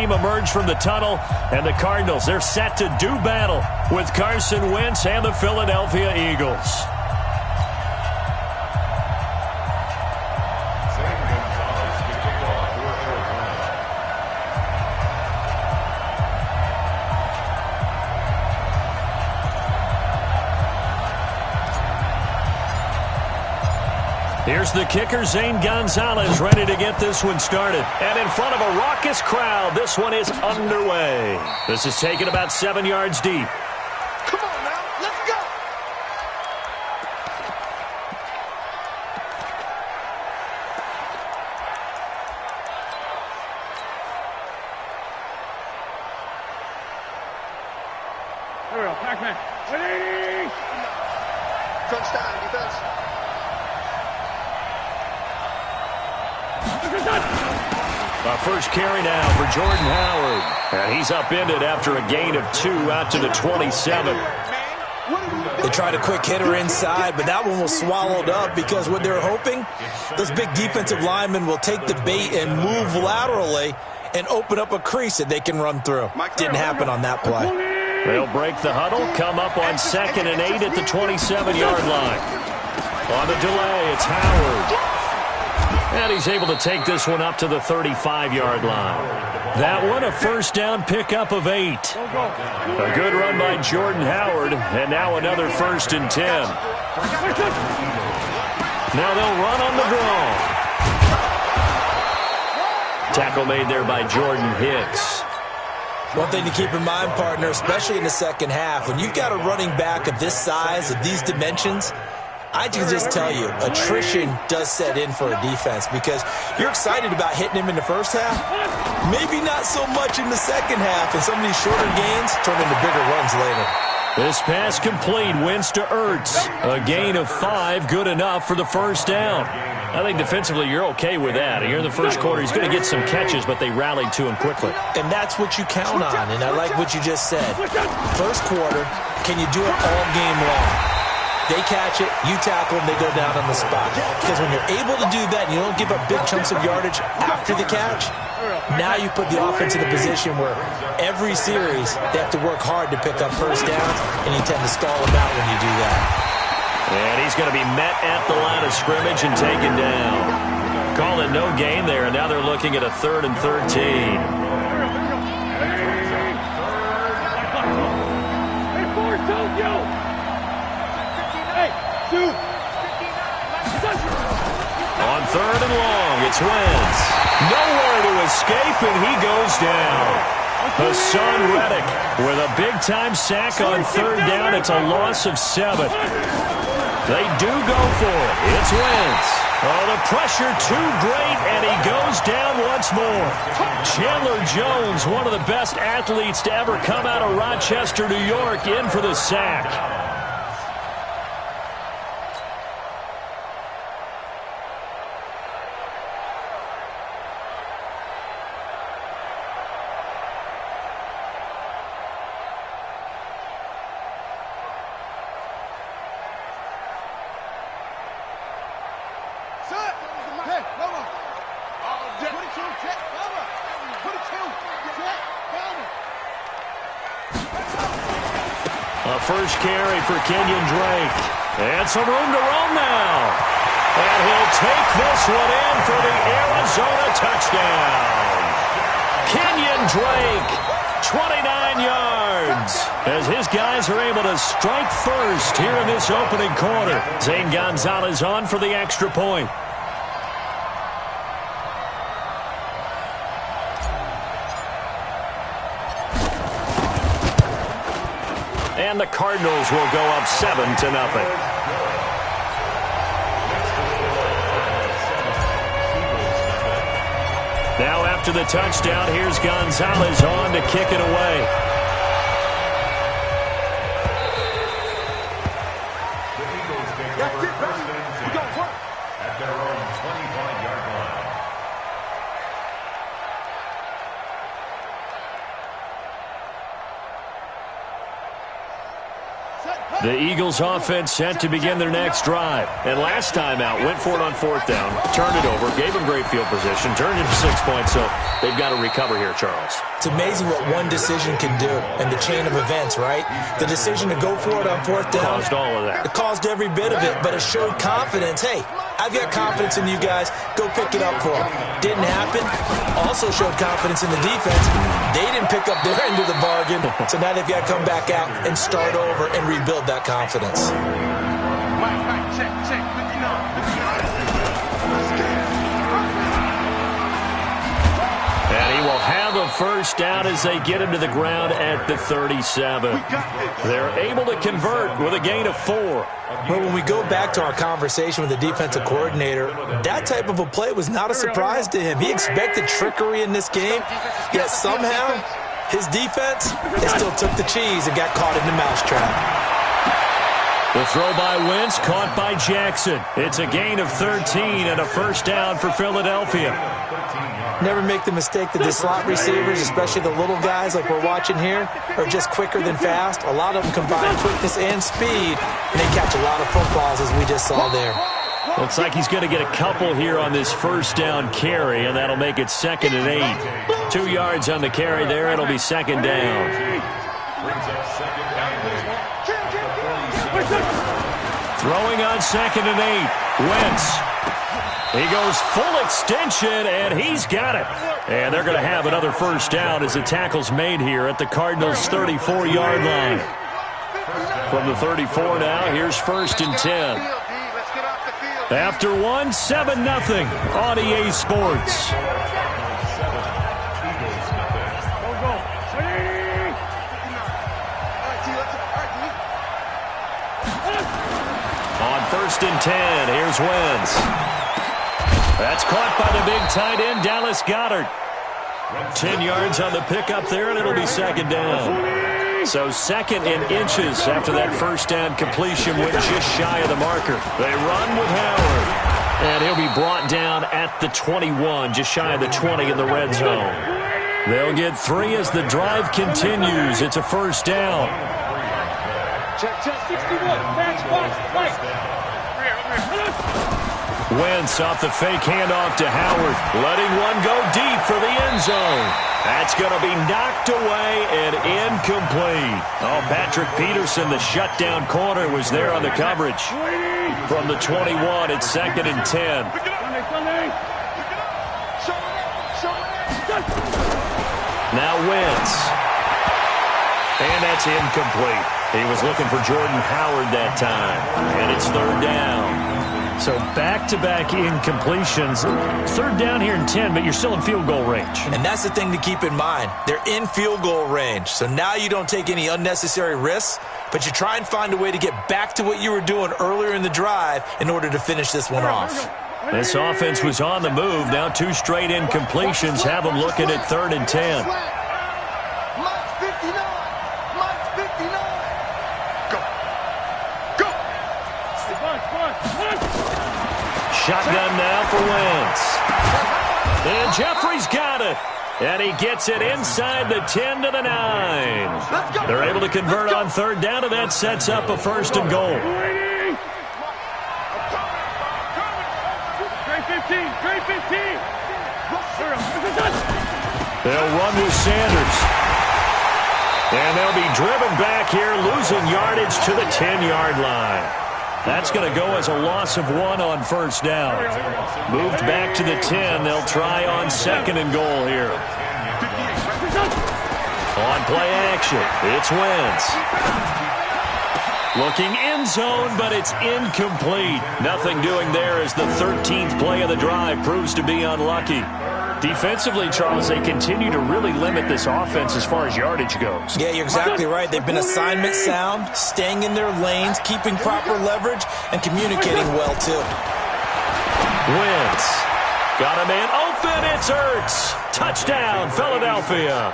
team emerge from the tunnel, and the Cardinals, they're set to do battle with Carson Wentz and the Philadelphia Eagles. Here's the kicker, Zane Gonzalez, ready to get this one started. And in front of a raucous crowd, this one is underway. This is taken about 7 yards deep. Come on now, let's go! Here we go, Pac-Man. Ready! Touchdown, defense. Our first carry now for Jordan Howard. And he's upended after a gain of 2 out to the 27. They tried a quick hitter inside, but that one was swallowed up because what they're hoping, those big defensive linemen will take the bait and move laterally and open up a crease that they can run through. Didn't happen on that play. They'll break the huddle, come up on 2nd and 8 at the 27-yard line. On the delay, it's Howard. And he's able to take this one up to the 35-yard line. That one, a first down pickup of 8. A good run by Jordan Howard, and now another 1st and 10. Now they'll run on the draw. Tackle made there by Jordan Hicks. One thing to keep in mind, partner, especially in the second half, when you've got a running back of this size, of these dimensions, I can just tell you, attrition does set in for a defense because you're excited about hitting him in the first half. Maybe not so much in the second half, and some of these shorter gains turn into bigger runs later. This pass complete, wins to Ertz. A gain of 5, good enough for the first down. I think defensively you're okay with that. Here in the first quarter, he's going to get some catches, but they rallied to him quickly. And that's what you count on, and I like what you just said. First quarter, can you do it all game long? They catch it, you tackle them, they go down on the spot. Because when you're able to do that and you don't give up big chunks of yardage after the catch, now you put the offense in a position where every series they have to work hard to pick up first downs, and you tend to stall them out when you do that. And he's going to be met at the line of scrimmage and taken down. Call it no gain there, and now they're looking at a 3rd and 13. On 3rd and long, it's Wentz. Nowhere to escape, and he goes down. Hassan Reddick with a big-time sack on 3rd down. It's a loss of 7. They do go for it. It's Wentz. Oh, the pressure too great, and he goes down once more. Chandler Jones, one of the best athletes to ever come out of Rochester, New York, in for the sack. A first carry for Kenyon Drake. And some room to roam now. And he'll take this one in for the Arizona touchdown. Kenyon Drake, 29 yards. As his guys are able to strike first here in this opening quarter. Zane Gonzalez on for the extra point. And the Cardinals will go up 7-0. Now after the touchdown, here's Gonzalez on to kick it away. That's it, baby. We got work. At their own 25-yard line. Set. The Eagles offense set to begin their next drive. And last time out, went for it on 4th down, turned it over, gave them great field position, turned into 6 points, so they've got to recover here, Charles. It's amazing what one decision can do in the chain of events, right? The decision to go for it on 4th down. Caused all of that. It caused every bit of it, but it showed confidence. Hey, I've got confidence in you guys. Go pick it up for them. Didn't happen. Also showed confidence in the defense. They didn't pick up their end of the bargain, so now they've got to come back out and start over and rebuild that confidence. Mike, check, 59. And he will have a first down as they get him to the ground at the 37. They're able to convert with a gain of 4. Well, when we go back to our conversation with the defensive coordinator, that type of a play was not a surprise to him. He expected trickery in this game, yet somehow his defense, they still took the cheese and got caught in the mousetrap. The throw by Wentz, caught by Jackson. It's a gain of 13 and a first down for Philadelphia. Never make the mistake that the slot receivers, especially the little guys like we're watching here, are just quicker than fast. A lot of them combine quickness and speed, and they catch a lot of footballs, as we just saw there. Looks like he's going to get a couple here on this first down carry, and that'll make it 2nd and 8. 2 yards on the carry there. It'll be 2nd down. Throwing on 2nd and 8. Wentz. He goes full extension, and he's got it. And they're going to have another first down as the tackle's made here at the Cardinals' 34-yard line. From the 34 now, here's 1st and 10. After 1, 7-0 on EA Sports. On 1st and 10, here's Wentz. That's caught by the big tight end, Dallas Goedert. 10 yards on the pickup there, and it'll be 2nd down. So 2nd and inches after that first down completion went just shy of the marker. They run with Howard, and he'll be brought down at the 21, just shy of the 20 in the red zone. They'll get 3 as the drive continues. It's a first down. Check, 61. Match, box, right. Wentz off the fake handoff to Howard, letting one go deep for the end zone. That's going to be knocked away and incomplete. Oh, Patrick Peterson, the shutdown corner, was there on the coverage. From the 21, it's 2nd and 10. Now Wentz. And that's incomplete. He was looking for Jordan Howard that time. And it's 3rd down. So back-to-back incompletions. 3rd down here in 10, but you're still in field goal range. And that's the thing to keep in mind. They're in field goal range. So now you don't take any unnecessary risks, but you try and find a way to get back to what you were doing earlier in the drive in order to finish this one off. This offense was on the move. Now 2 straight incompletions have them looking at 3rd and 10. Shotgun now for Wentz. And Jeffrey's got it. And he gets it inside the 10 to the 9. They're able to convert on 3rd down, and that sets up a 1st and goal. Trey 15. They'll run with Sanders. And they'll be driven back here, losing yardage to the 10-yard line. That's going to go as a loss of 1 on 1st down. Moved back to the 10. They'll try on 2nd and goal here. On play action, it's Wentz. Looking end zone, but it's incomplete. Nothing doing there as the 13th play of the drive proves to be unlucky. Defensively, Charles, they continue to really limit this offense as far as yardage goes. Yeah, you're exactly right. They've been assignment sound, staying in their lanes, keeping proper leverage, and communicating well, too. Wentz. Got a man open. It's Ertz. Touchdown, Philadelphia.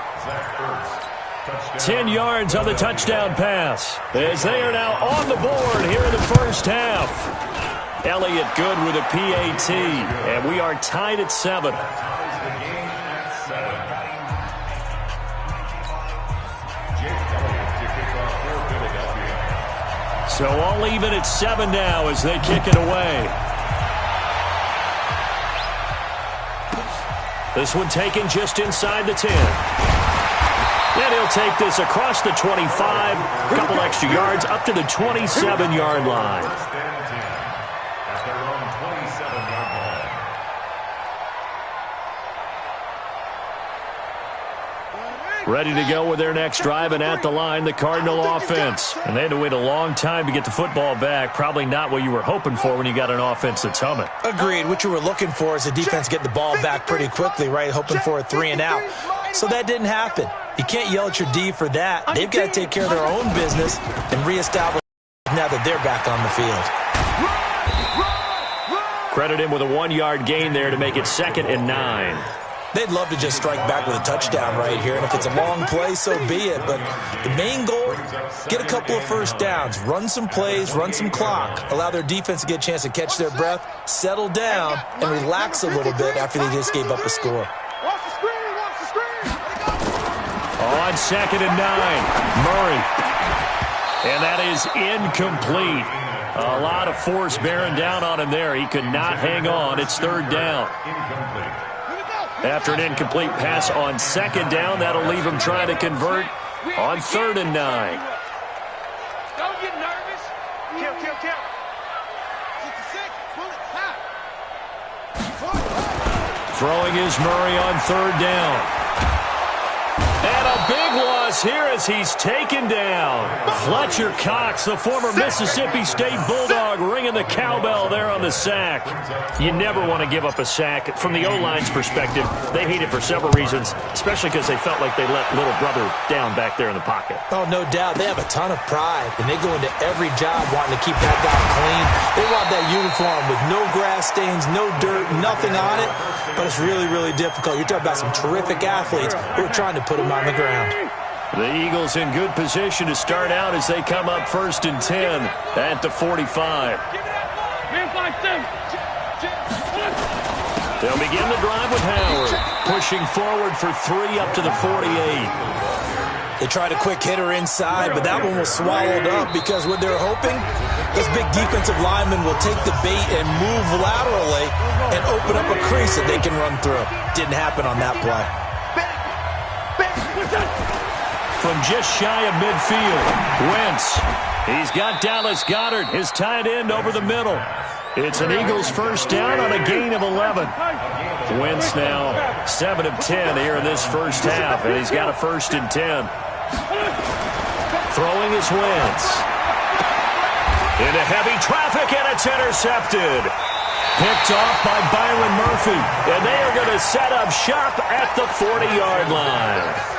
10 yards on the touchdown pass as they are now on the board here in the first half. Elliott good with a PAT, and we are tied at 7. So all even at 7 now as they kick it away. This one taken just inside the 10. And he'll take this across the 25, a couple extra yards up to the 27-yard line. At their own 27-yard line. Ready to go with their next drive, and at the line, the Cardinal offense. And they had to wait a long time to get the football back. Probably not what you were hoping for when you got an offense that's humming. Agreed. What you were looking for is the defense get the ball back pretty quickly, right? Hoping for a 3 and out. So that didn't happen. You can't yell at your D for that. They've got to take care of their own business and reestablish now that they're back on the field. Credit him with a 1-yard gain there to make it 2nd and 9. They'd love to just strike back with a touchdown right here, and if it's a long play, so be it. But the main goal, get a couple of first downs, run some plays, run some clock, allow their defense to get a chance to catch their breath, settle down, and relax a little bit after they just gave up a score. On 2nd and 9, Murray. And that is incomplete. A lot of force bearing down on him there. He could not hang on. It's 3rd down. After an incomplete pass on 2nd down, that'll leave him trying to convert on 3rd and 9. Don't get nervous. Kill. Throwing is Murray on 3rd down. And a big loss here as he's taken down. Fletcher Cox, the former Mississippi State Bulldog, ringing the cowbell there on the sack. You never want to give up a sack. From the O-line's perspective, they hate it for several reasons, especially because they felt like they let little brother down back there in the pocket. Oh, no doubt. They have a ton of pride, and they go into every job wanting to keep that guy clean. They want that uniform with no grass stains, no dirt, nothing on it, but it's really, really difficult. You're talking about some terrific athletes who are trying to put him on the ground. The Eagles in good position to start out as they come up 1st and 10 at the 45. They'll begin the drive with Howard, pushing forward for 3 up to the 48. They tried a quick hitter inside, but that one was swallowed up because what they're hoping, those big defensive linemen will take the bait and move laterally and open up a crease that they can run through. Didn't happen on that play. From just shy of midfield, Wentz. He's got Dallas Goedert, his tight end, over the middle. It's an Eagles first down on a gain of 11. Wentz now 7 of 10 here in this first half, and he's got a 1st and 10. Throwing is Wentz. Into heavy traffic, and it's intercepted. Picked off by Byron Murphy, and they are going to set up shop at the 40-yard line.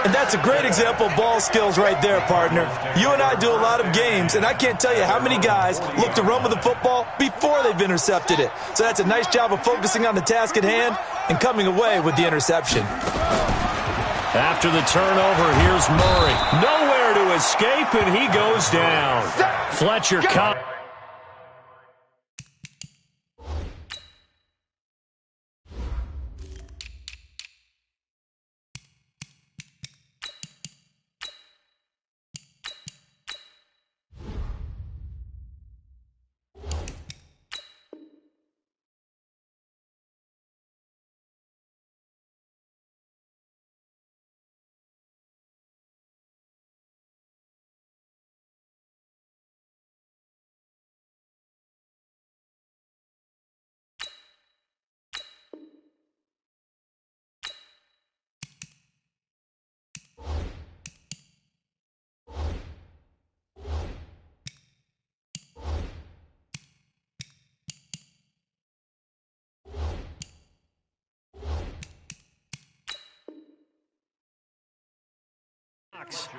And that's a great example of ball skills right there, partner. You and I do a lot of games, and I can't tell you how many guys look to run with the football before they've intercepted it. So that's a nice job of focusing on the task at hand and coming away with the interception. After the turnover, here's Murray. Nowhere to escape, and he goes down. Fletcher Cox.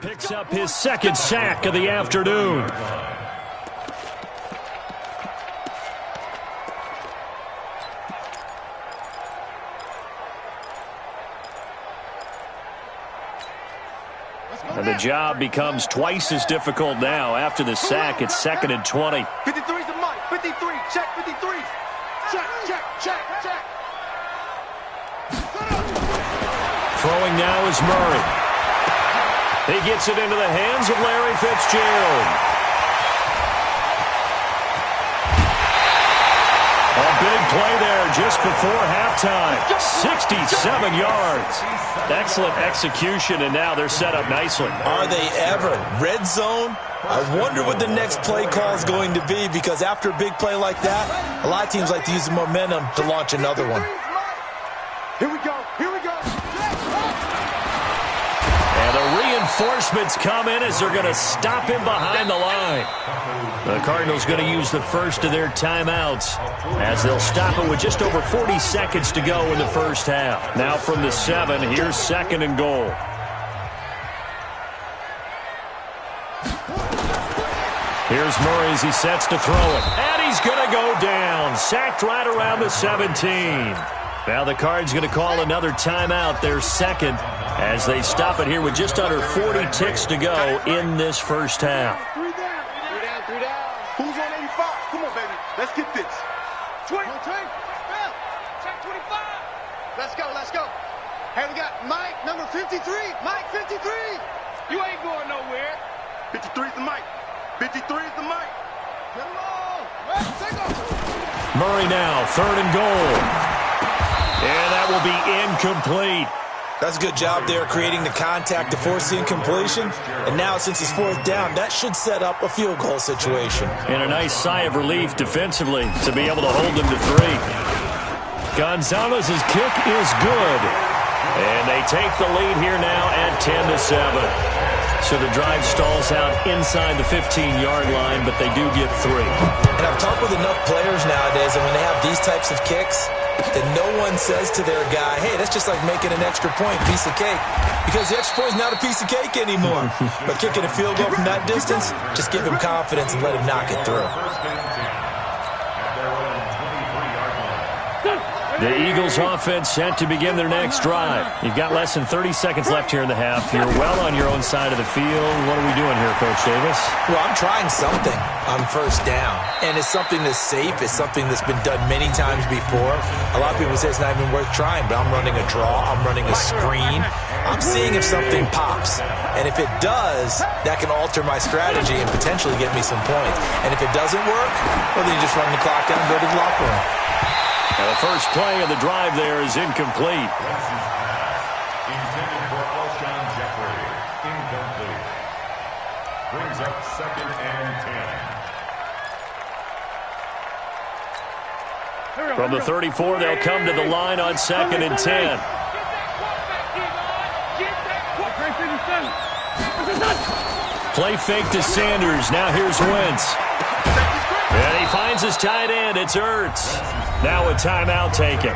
Picks up his 2nd sack of the afternoon. And the job becomes twice as difficult now. After the sack, it's 2nd and 20. 53's the mic. 53. Check 53. Check. Throwing now is Murray. He gets it into the hands of Larry Fitzgerald. big play there just before halftime. 67 yards. Excellent execution, and now they're set up nicely. Are they ever? Red zone? I wonder what the next play call is going to be, because after a big play like that, a lot of teams like to use the momentum to launch another one. Here we go. Here we go. And the reinforcements come in as they're going to stop him behind the line. The Cardinals going to use the first of their timeouts as they'll stop it with just over 40 seconds to go in the first half. Now from the 7, here's 2nd and goal. Here's Murray as he sets to throw it. And he's going to go down. Sacked right around the 17. Now the Cards going to call another timeout, their 2nd, as they stop it here with just under 40 ticks to go in this first half. 3 down. 3 down. Who's on 85? Come on, baby. Let's get this. 20. Check 25. Let's go. Let's go. Hey, we got Mike, number 53. Mike, 53. You ain't going nowhere. 53 is the Mike. 53 is the Mike. Get him on. Take off. Murray now, 3rd and goal. And that will be incomplete. That's a good job there creating the contact to force the incompletion. And now, since it's 4th down, that should set up a field goal situation. And a nice sigh of relief defensively to be able to hold them to 3. Gonzalez's kick is good. And they take the lead here now at 10-7. So the drive stalls out inside the 15-yard line, but they do get 3. And I've talked with enough players nowadays, and when they have these types of kicks, that no one says to their guy, hey, that's just like making an extra point, piece of cake. Because the extra point is not a piece of cake anymore. But kicking a field goal from that distance, just give him confidence and let him knock it through. The Eagles offense set to begin their next drive. You've got less than 30 seconds left here in the half. You're well on your own side of the field. What are we doing here, Coach Davis? Well, I'm trying something on 1st down. And it's something that's safe. It's something that's been done many times before. A lot of people say it's not even worth trying, but I'm running a draw. I'm running a screen. I'm seeing if something pops. And if it does, that can alter my strategy and potentially get me some points. And if it doesn't work, well, then you just run the clock down and go to the locker room. Now the first play of the drive there is incomplete. Intended for Alshon Jeffrey. Incomplete. Brings up 2nd and 10. From the 34, they'll come to the line on 2nd and 10. Play fake to Sanders. Now here's Wentz. And he finds his tight end. It's Ertz. Now a timeout taken.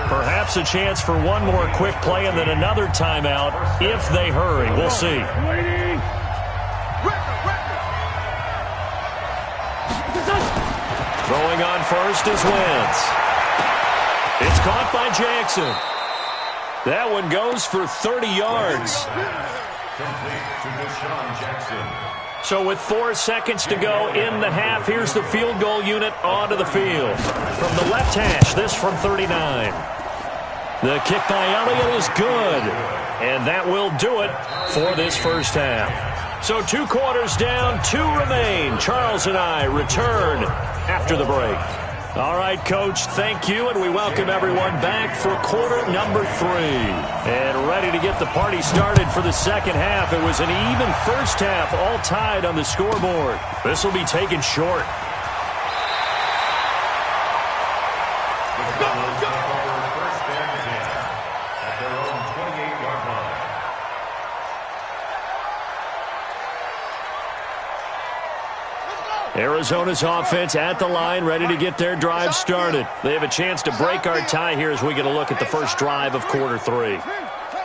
Perhaps a chance for one more quick play and then another timeout if they hurry. We'll see. Throwing on first is Wentz. It's caught by Jackson. That one goes for 30 yards. Complete to Deshaun Jackson. So with 4 seconds to go in the half, here's the field goal unit onto the field. From the left hash, this from 39. The kick by Elliott is good. And that will do it for this first half. So 2 quarters down, 2 remain. Charles and I return after the break. All right, Coach, thank you, and we welcome everyone back for quarter number 3. And ready to get the party started for the second half. It was an even first half, all tied on the scoreboard. This will be taken short. Arizona's offense at the line, ready to get their drive started. They have a chance to break our tie here as we get a look at the first drive of quarter 3.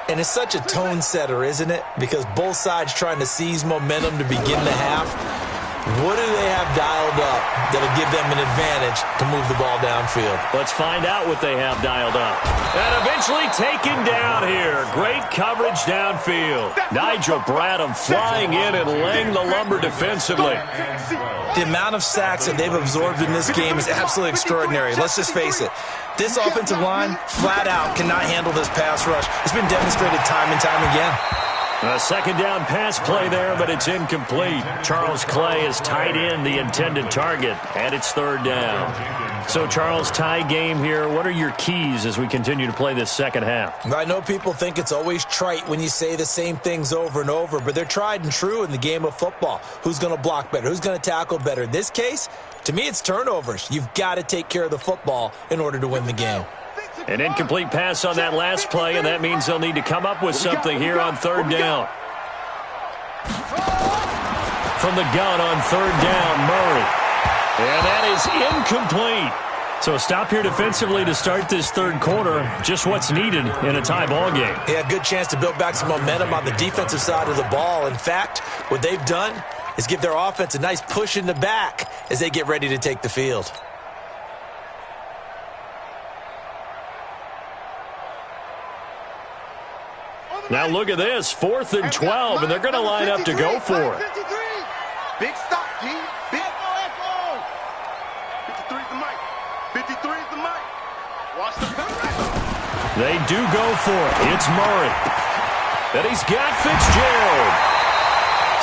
And it's such a tone setter, isn't it? Because both sides trying to seize momentum to begin the half. What do they have dialed up that'll give them an advantage to move the ball downfield? Let's find out what they have dialed up. And eventually taken down here. Great coverage downfield. Nigel Bradham flying in and laying the lumber defensively. The amount of sacks that they've absorbed in this game is absolutely extraordinary. Let's just face it. This offensive line, flat out, cannot handle this pass rush. It's been demonstrated time and time again. A second down pass play there, but it's incomplete. Charles Clay is tied in the intended target, and it's third down. So, Charles, tie game here. What are your keys as we continue to play this second half? I know people think it's always trite when you say the same things over and over, but they're tried and true in the game of football. Who's going to block better? Who's going to tackle better? In this case, to me, it's turnovers. You've got to take care of the football in order to win the game. An incomplete pass on that last play, and that means they'll need to come up with something here on third down. From the gun on third down, Murray. And that is incomplete. So a stop here defensively to start this third quarter. Just what's needed in a tie ball game. Yeah, good chance to build back some momentum on the defensive side of the ball. In fact, what they've done is give their offense a nice push in the back as they get ready to take the field. Now look at this, 4th and 12, and they're going to line up to go for it. Big stop, G. Big echo. 53 is the mic. 53 is the mic. Watch the comeback. They do go for it. It's Murray. And he's got Fitzgerald.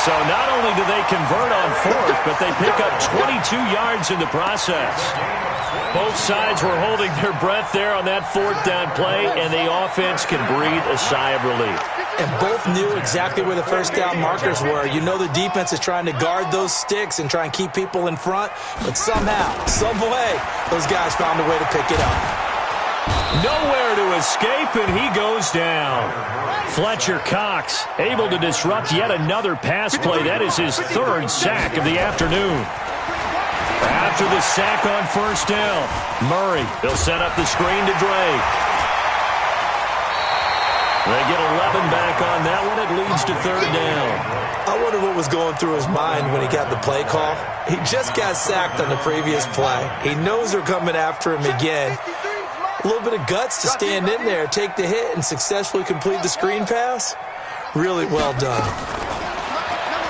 So not only do they convert on 4th, but they pick up 22 yards in the process. Both sides were holding their breath there on that 4th down play, and the offense can breathe a sigh of relief. And both knew exactly where the first down markers were. You know the defense is trying to guard those sticks and try and keep people in front, but somehow, some way, those guys found a way to pick it up. Nowhere to escape, and he goes down. Fletcher Cox able to disrupt yet another pass play. That is his 3rd sack of the afternoon. After the sack on first down, Murray, he'll set up the screen to Drake. They get 11 back on that one. It leads to third down. I wonder what was going through his mind when he got the play call. He just got sacked on the previous play. He knows they're coming after him again. A little bit of guts to stand in there, take the hit, and successfully complete the screen pass. Really well done.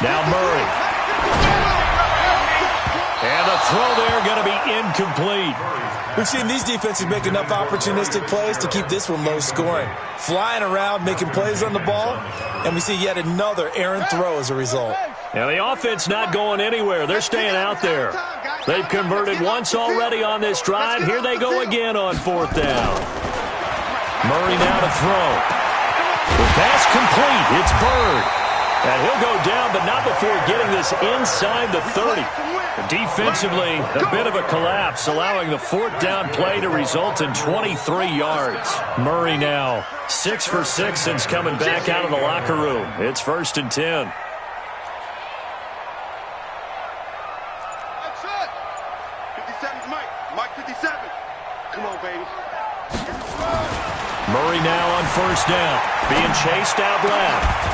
Now Murray. And the throw there going to be incomplete. We've seen these defenses make enough opportunistic plays to keep this one low scoring. Flying around, making plays on the ball, and we see yet another errant throw as a result. Now the offense not going anywhere. They're staying out there. They've converted once already on this drive. Here they go again on 4th down. Murray now to throw. The pass complete. It's Bird. And he'll go down, but not before getting this inside the 30. Defensively, a bit of a collapse, allowing the 4th down play to result in 23 yards. Murray now 6 for 6 since coming back out of the locker room. It's 1st and 10. That's it. 57's Mike. Mike 57. Come on, baby. Murray now on first down, being chased out left.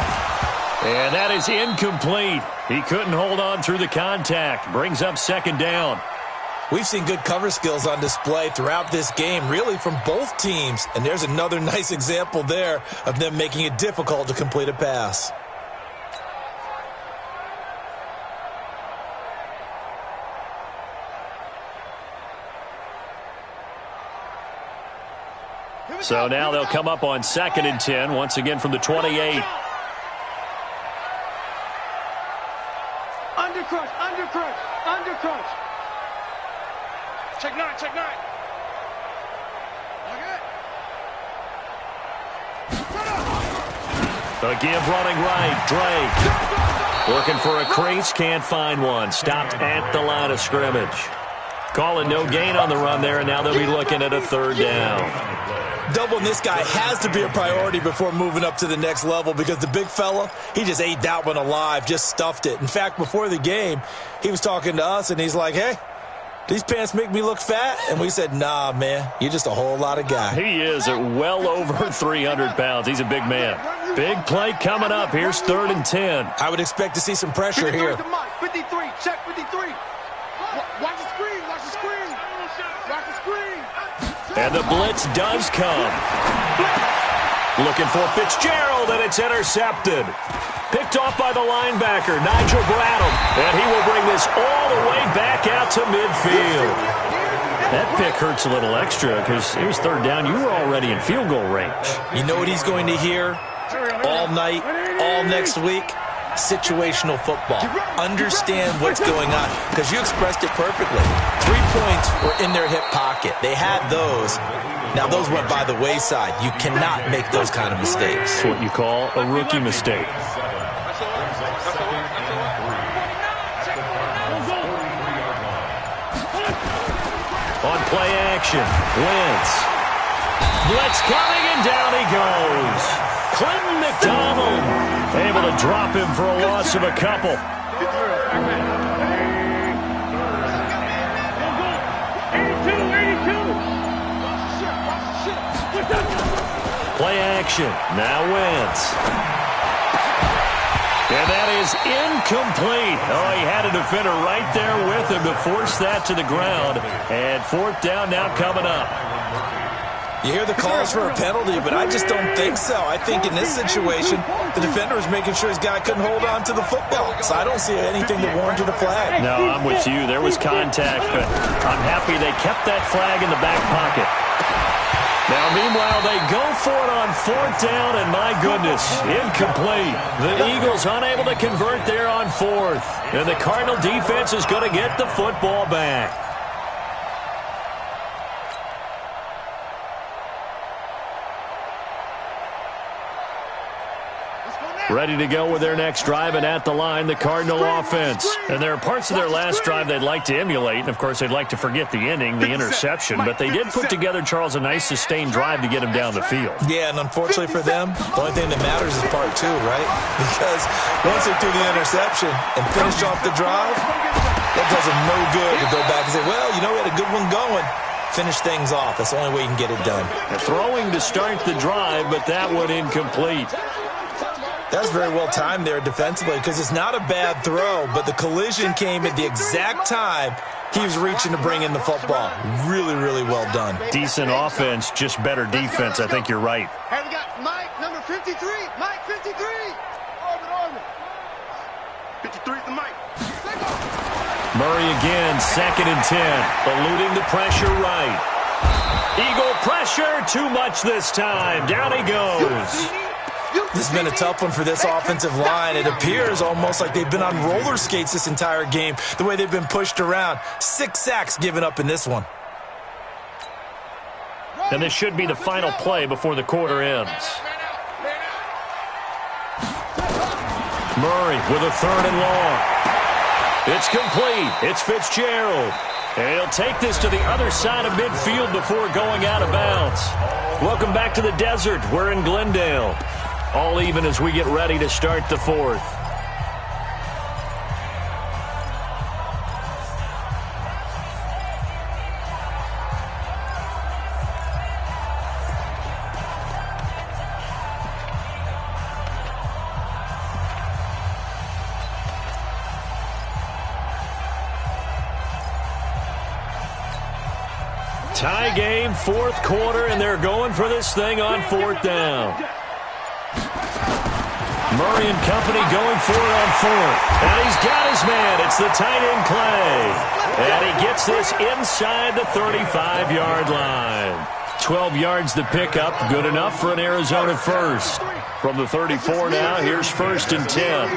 And that is incomplete. He couldn't hold on through the contact. Brings up second down. We've seen good cover skills on display throughout this game, really from both teams. And there's another nice example there of them making it difficult to complete a pass. So now they'll come up on 2nd and 10, once again from the 28. Undercrush, undercrush, undercrush. Check 9, check 9. A give running right, Drake. Working for a crease, can't find one. Stopped at the line of scrimmage. Calling no gain on the run there, and now they'll be looking at a 3rd down. Doubling this guy has to be a priority before moving up to the next level because the big fella, he just ate that one alive, just stuffed it. In fact, before the game, he was talking to us, and he's like, hey, these pants make me look fat? And we said, nah, man, you're just a whole lot of guy. He is at well over 300 pounds. He's a big man. Big play coming up. Here's 3rd and 10. I would expect to see some pressure here. 53, check 53. Watch the screen, watch the screen. Watch the screen. And the blitz does come. Looking for Fitzgerald, and it's intercepted. Picked off by the linebacker, Nigel Bradham. And he will bring this all the way back out to midfield. That pick hurts a little extra because it was 3rd down. You were already in field goal range. You know what he's going to hear? all night, all next week. Situational football. Understand what's going on, because you expressed it perfectly. 3 points were in their hip pocket. They had those. Now, those went by the wayside. You cannot make those kind of mistakes. It's what you call a rookie mistake. On play action, Wentz. Blitz coming, and down he goes. Clinton McDonald able to drop him for a loss of a couple. Play action, now Wentz. And that is incomplete. Oh, he had a defender right there with him to force that to the ground. And 4th down now coming up. You hear the calls for a penalty, but I just don't think so. I think in this situation, the defender was making sure his guy couldn't hold on to the football. So I don't see anything that warranted a flag. No, I'm with you. There was contact, but I'm happy they kept that flag in the back pocket. Now, meanwhile, they go for it on 4th down, and my goodness, incomplete. The Eagles unable to convert there on 4th. And the Cardinal defense is going to get the football back. Ready to go with their next drive, and at the line, the Cardinal offense. And there are parts of their last drive they'd like to emulate. And, of course, they'd like to forget the ending, the interception. But they did put together, Charles, a nice sustained drive to get him down the field. Yeah, and unfortunately for them, the only thing that matters is part 2, right? Because once they threw the interception and finished off the drive, that does them no good to go back and say, well, you know, we had a good one going. Finish things off. That's the only way you can get it done. Throwing to start the drive, but that one incomplete. That's very well timed there defensively, because it's not a bad throw, but the collision came at the exact time he was reaching to bring in the football. Really, really well done. Decent offense, just better defense. I think you're right. Hey, we got Mike, number 53. Mike, 53. Armin. 53 is the Mike. Murray again, 2nd and 10. Eluding the pressure right. Eagle pressure, too much this time. Down he goes. This has been a tough one for this offensive line. It appears almost like they've been on roller skates this entire game, the way they've been pushed around. 6 sacks given up in this one. And this should be the final play before the quarter ends. Murray with a 3rd and long. It's complete. It's Fitzgerald. And he'll take this to the other side of midfield before going out of bounds. Welcome back to the desert. We're in Glendale. All even as we get ready to start the 4th. Tie game, 4th quarter, and they're going for this thing on 4th down. Murray and company going for it on 4th. And he's got his man. It's the tight end Clay. And he gets this inside the 35-yard line. 12 yards to pick up. Good enough for an Arizona first. From the 34 now, here's 1st and 10.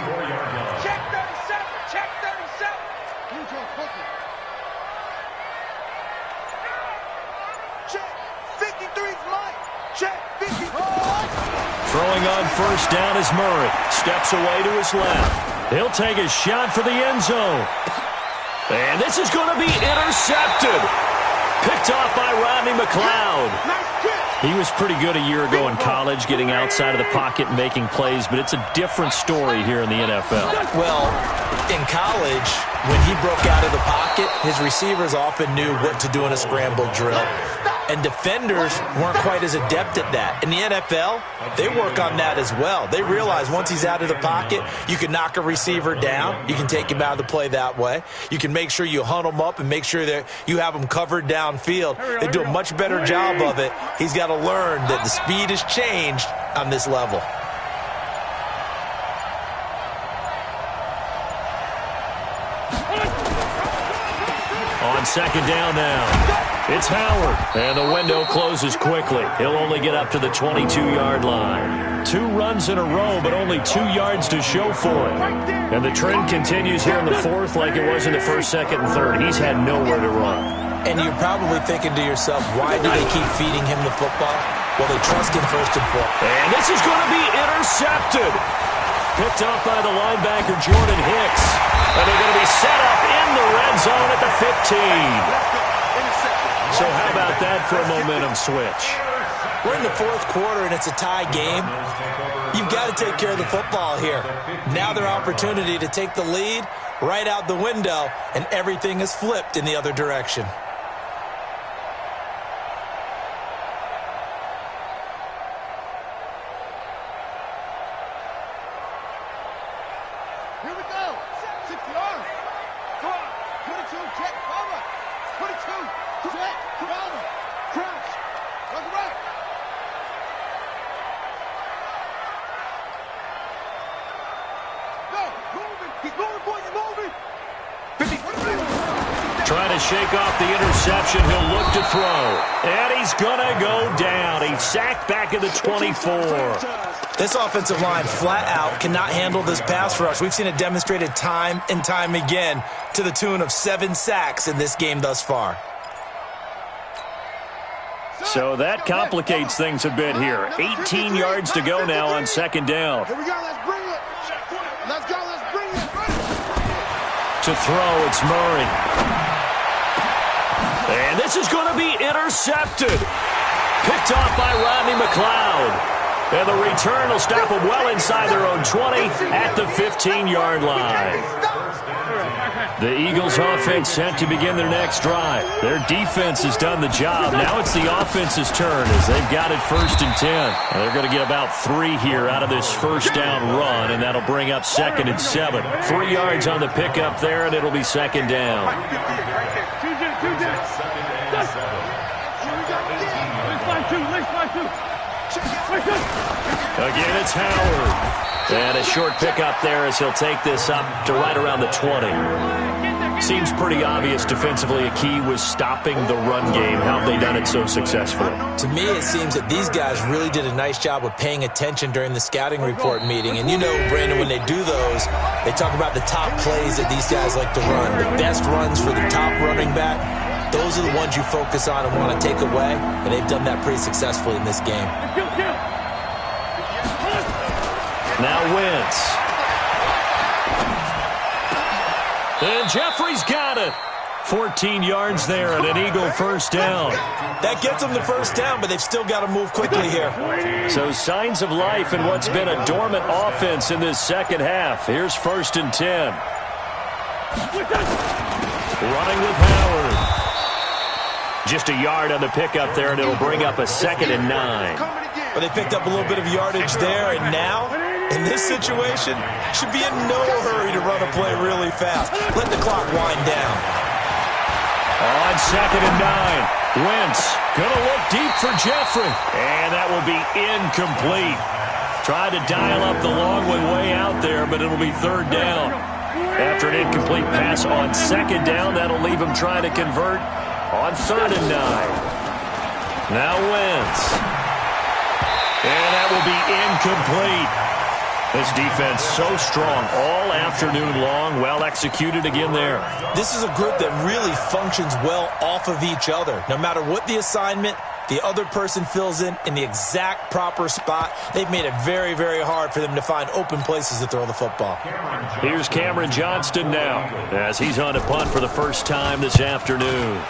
Throwing on 1st down is Murray. Steps away to his left. He'll take a shot for the end zone. And this is going to be intercepted. Picked off by Rodney McLeod. He was pretty good a year ago in college, getting outside of the pocket and making plays, but it's a different story here in the NFL. Well, in college, when he broke out of the pocket, his receivers often knew what to do in a scramble drill. And defenders weren't quite as adept at that. In the NFL, they work on that as well. They realize once he's out of the pocket, you can knock a receiver down. You can take him out of the play that way. You can make sure you hunt him up and make sure that you have him covered downfield. They do a much better job of it. He's got to learn that the speed has changed on this level. On 2nd down now. It's Howard, and the window closes quickly. He'll only get up to the 22-yard line. 2 runs in a row, but only 2 yards to show for it. And the trend continues here in the 4th like it was in the 1st, 2nd, and 3rd. He's had nowhere to run. And you're probably thinking to yourself, why do they keep feeding him the football? Well, they trust him first and foremost. And this is going to be intercepted. Picked up by the linebacker, Jordan Hicks. And they're going to be set up in the red zone at the 15. So how about that for a momentum switch? We're in the 4th quarter, and it's a tie game. You've got to take care of the football here. Now their opportunity to take the lead right out the window, and everything is flipped in the other direction. Here we go. 6 yards. 22, check, cover. 22, check, cover. Crouch. Look right. Go. Moving. He's moving, boys. He's moving. 50. Trying to shake off the interception. He'll look to throw. And he's going to go down. He's sacked back at the 24. This offensive line flat out cannot handle this pass rush. We've seen it demonstrated time and time again to the tune of 7 sacks in this game thus far. So that complicates things a bit here. 18 yards to go now on 2nd down. Here we go. Let's bring it. Let's go. Let's bring it. To throw, it's Murray. And this is going to be intercepted. Picked off by Rodney McLeod. And the return will stop them well inside their own 20 at the 15-yard line. The Eagles' offense set to begin their next drive. Their defense has done the job. Now it's the offense's turn as they've got it 1st and 10. And they're going to get about 3 here out of this 1st down run, and that'll bring up 2nd and 7. 3 yards on the pickup there, and it'll be 2nd down. Again, it's Howard. And a short pickup there as he'll take this up to right around the 20. Seems pretty obvious defensively a key was stopping the run game. How have they done it so successfully? To me, it seems that these guys really did a nice job of paying attention during the scouting report meeting. And you know, Brandon, when they do those, they talk about the top plays that these guys like to run. The best runs for the top running back. Those are the ones you focus on and want to take away, and they've done that pretty successfully in this game. Now Wentz. And Jeffrey's got it. 14 yards there and an Eagle 1st down. That gets them the 1st down, but they've still got to move quickly here. So signs of life in what's been a dormant offense in this 2nd half. Here's 1st and 10. Running with Howard. Just a yard on the pickup there, and it'll bring up a 2nd and 9. But they picked up a little bit of yardage there, and now, in this situation, should be in no hurry to run a play really fast. Let the clock wind down. On 2nd and 9, Wentz going to look deep for Jeffrey, and that will be incomplete. Tried to dial up the long one way out there, but it'll be 3rd down. After an incomplete pass on 2nd down, that'll leave him trying to convert on 3rd and 9. Now Wentz. And that will be incomplete. This defense so strong all afternoon long. Well executed again there. This is a group that really functions well off of each other. No matter what the assignment, the other person fills in the exact proper spot. They've made it very, very hard for them to find open places to throw the football. Here's Cameron Johnston now as he's on a punt for the 1st time this afternoon.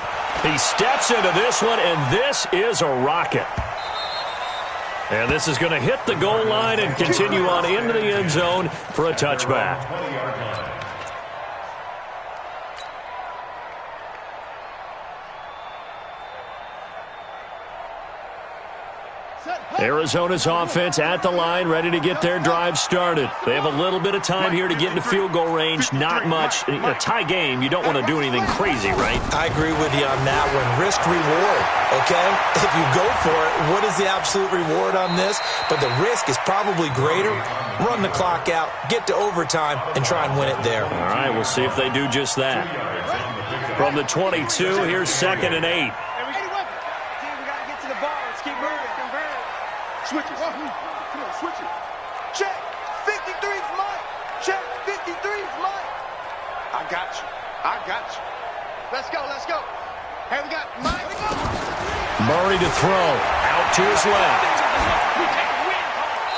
He steps into this one, and this is a rocket. And this is going to hit the goal line and continue on into the end zone for a touchback. Arizona's offense at the line, ready to get their drive started. They have a little bit of time here to get into field goal range. Not much. In a tie game, you don't want to do anything crazy, right? I agree with you on that one. Risk-reward, okay? If you go for it, what is the absolute reward on this? But the risk is probably greater. Run the clock out, get to overtime, and try and win it there. All right, we'll see if they do just that. From the 22, here's 2nd and 8. Switch it. Come on, switch it. I got you. I got you. Let's go, let's go. Hey, we got Mike. Murray to throw. Out to his left.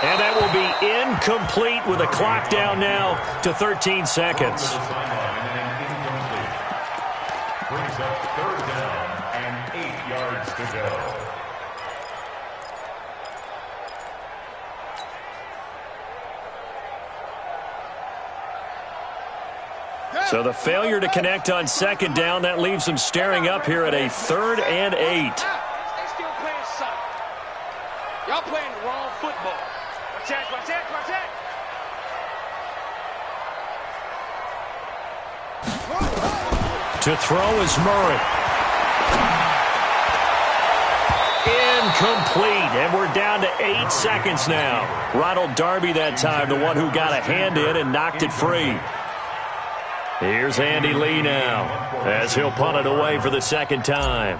And that will be incomplete with the clock down now to 13 seconds. Brings up third down and 8 yards to go. So the failure to connect on second down, that leaves them staring up here at a 3rd and 8. They still playing soccer. Y'all playing the wrong football. Watch that, watch that, watch that. To throw is Murray. Incomplete, and we're down to 8 seconds now. Ronald Darby that time, the one who got a hand in and knocked it free. Here's Andy Lee now, as he'll punt it away for the second time.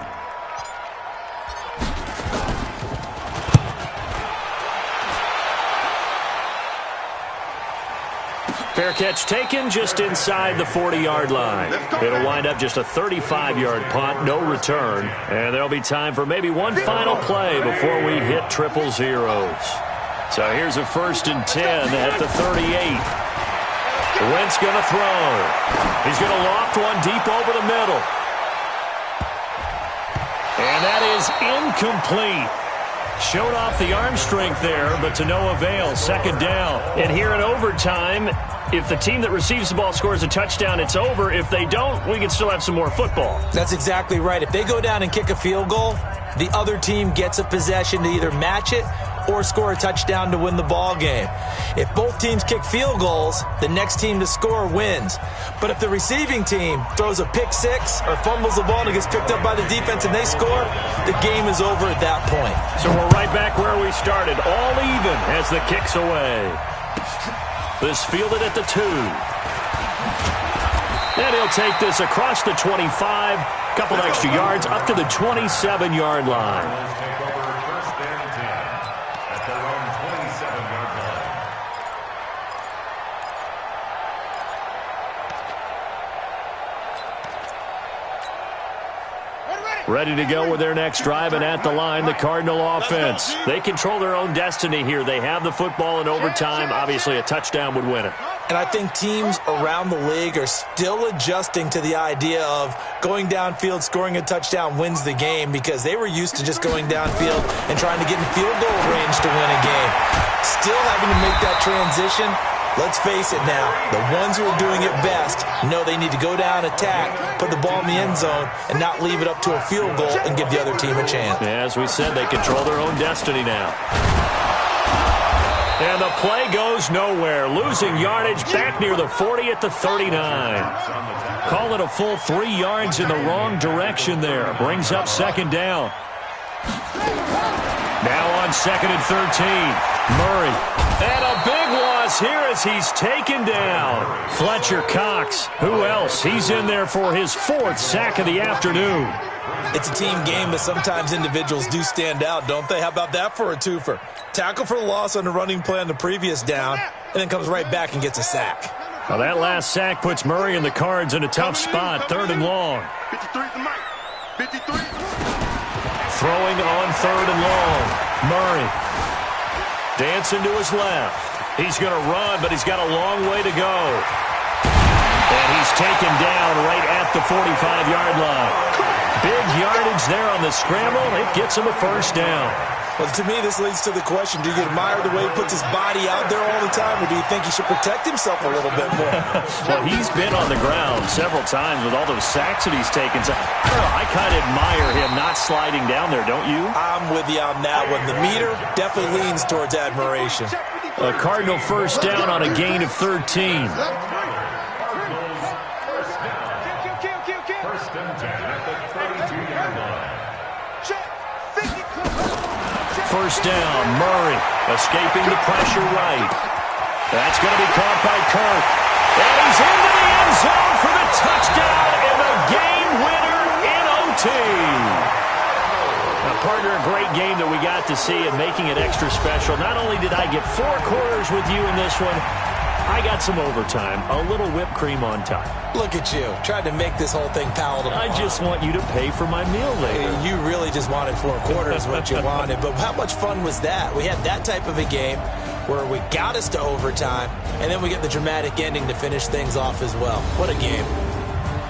Fair catch taken just inside the 40-yard line. It'll wind up just a 35-yard punt, no return. And there'll be time for maybe one final play before we hit triple zeros. So here's a 1st and 10 at the 38. Wentz going to throw. He's going to loft one deep over the middle. And that is incomplete. Showed off the arm strength there, but to no avail. Second down. And here in overtime, if the team that receives the ball scores a touchdown, it's over. If they don't, we can still have some more football. That's exactly right. If they go down and kick a field goal, the other team gets a possession to either match it or score a touchdown to win the ball game. If both teams kick field goals, the next team to score wins. But if the receiving team throws a pick six or fumbles the ball and it gets picked up by the defense and they score, the game is over at that point. So we're right back where we started, all even as the kick's away. This fielded at the 2. And he'll take this across the 25, couple extra yards up to the 27-yard line. Ready to go with their next drive, and at the line, the Cardinal offense. They control their own destiny here. They have the football in overtime. Obviously, a touchdown would win it. And I think teams around the league are still adjusting to the idea of going downfield, scoring a touchdown wins the game, because they were used to just going downfield and trying to get in field goal range to win a game. Still having to make that transition. Let's face it now, the ones who are doing it best know they need to go down, attack, put the ball in the end zone, and not leave it up to a field goal and give the other team a chance. Yeah, as we said, they control their own destiny now. And the play goes nowhere. Losing yardage back near the 40 at the 39. Call it a full 3 yards in the wrong direction there. Brings up second down. Now on 2nd and 13. Murray. And a big loss here as he's taken down. Fletcher Cox. Who else? He's in there for his 4th sack of the afternoon. It's a team game, but sometimes individuals do stand out, don't they? How about that for a twofer? Tackle for the loss on the running play on the previous down, and then comes right back and gets a sack. Well, that last sack puts Murray and the Cards in a tough spot, 3rd and long. 53 to Mike. 53. Throwing on 3rd and long. Murray. Dancing to his left. He's going to run, but he's got a long way to go. And he's taken down right at the 45-yard line. Big yardage there on the scramble. It gets him a 1st down. Well, to me, this leads to the question, do you admire the way he puts his body out there all the time, or do you think he should protect himself a little bit more? Well, he's been on the ground several times with all those sacks that he's taken. So, I kind of admire him not sliding down there, don't you? I'm with you on that one. The meter definitely leans towards admiration. A Cardinal 1st down on a gain of 13. First and 10 at the 32-yard line. 1st down, Murray escaping the pressure right. That's going to be caught by Kirk. And he's into the end zone for the touchdown and the game winner in OT. Now, partner, a great game that we got to see and making it extra special. Not only did I get 4 quarters with you in this one, I got some overtime, a little whipped cream on top. Look at you, trying to make this whole thing palatable. I just want you to pay for my meal later. You really just wanted 4 quarters what you wanted, but how much fun was that? We had that type of a game where we got us to overtime, and then we get the dramatic ending to finish things off as well. What a game.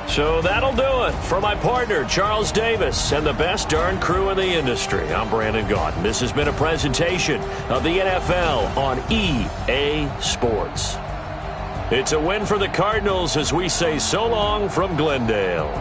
So that'll do it. For my partner, Charles Davis, and the best darn crew in the industry, I'm Brandon Gaudin. This has been a presentation of the NFL on EA Sports. It's a win for the Cardinals as we say so long from Glendale.